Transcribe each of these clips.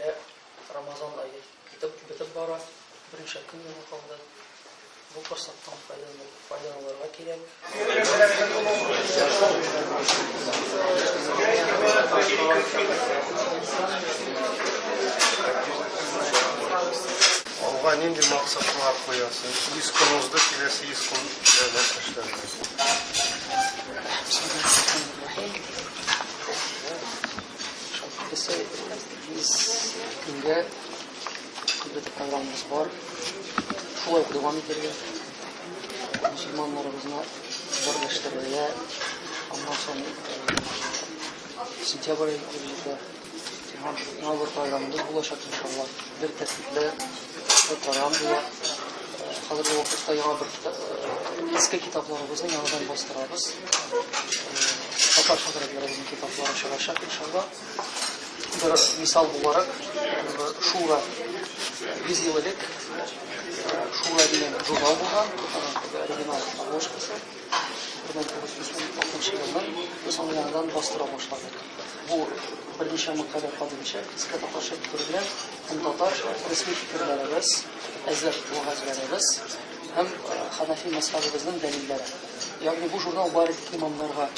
ile Ramazan ayı bitip bara birinci gün kaldı. Bu fırsattan faydalanmak gerek. Alğa nindi maqsadlar qo'yasiz? 100 kunuzda kelasi 100 kun davlat ishlaydi. Biz günde bir programımız var. Şu ay devam ediyor. Müslümanlarımızla birleştirmeye, ondan sonra sentyabr ayında yana bir programımız bulacak inşallah. Bir tertiple bir program bu. Hazırda vakitte yana bir eski kitaplarımızı yanından bastırırız. Tatar şagirdlerimizin kitapları çalışacak inşallah. Bir misal olarak Şura 100 yıllık Şura diyen jurnal bulgan, orijinal обложкасы. 1996 yıldan biz onu yanından bastıra başladık. Bu birinci makale kadınca kısa Tatar şagirdleriyle hem Tatar resmi fikirlerimiz, ezber vazgeçlerimiz hem Hanefi mezhebimizin delilleri. Yani bu jurnal barideki imamlarga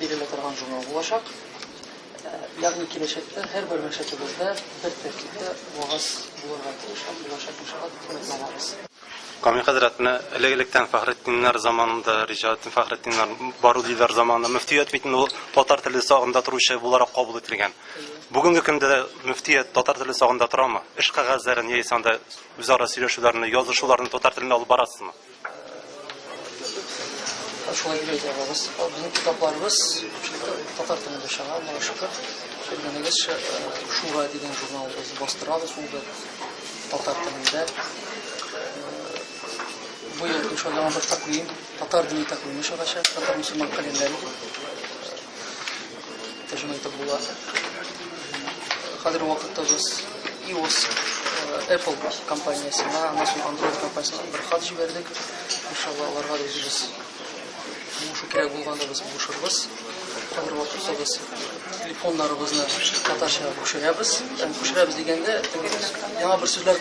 verilen jurnal olacak. Yani gelecekte her bir meşakkatımızda bir terkipte vaaz bulurlar. İnşallah etmemeliyiz. Kamil Hazretine elegelikten Fahrettinler zamanında, Ricalettin Fahrettinler, Barudiler zamanında müftiyet bitin o Tatar tili sağında turuşu olarak kabul edilgen. Bugünkü günde de müftiyet Tatar tili sağında turar mı? İş kağıtların yayısında üzara söyleşilerini, yazışılarını Tatar tiline alıp barasın mı? Şuna göre cevabımız. Bizim kitaplarımız Tatar tilinde şaha, Allah'a şükür. Söylediğiniz Şura diyen jurnalımızı bastırarız. Onu da Tatar tilinde. Bu yıl inşallah bir takvim, Tatar dini takvimi çalışacak. Tatar Müslüman kalemleri tercüme edip bular. Hazır vakitte biz iOS Apple kampanyasına, nasıl Android kampanyasına bir hadis verdik. İnşallah onlara da biz bu kerak bo'lganda biz buluşuruz. Hazır vakitte biz telefonlarımızla Tatarcha ko'shiramiz. Yani ko'shiramiz deganda yana bir so'zlar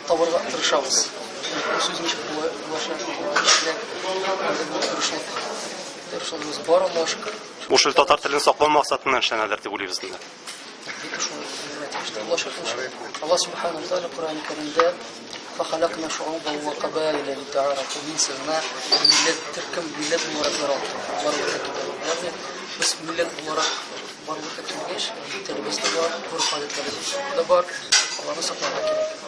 topishga tirishamiz. Sözün için ulaşışımız var Allah'a şükür. Bu şu Tatar tilini saklama maksatından işlenenler de buluyoruz bizde. Allah subhanahu wa ta'ala Kur'an-ı Kerim'de فَخَلَقْنَا شُعُوبًا وَقَبَائِلَ لِتَعَارَفُوا مِنْ سَنَا millet Türk'üm millet olarak yani biz millet olarak varlık etmeyiz. Terimizde var, Kur'an adetleri de var. Allah'ını saklamak gerek.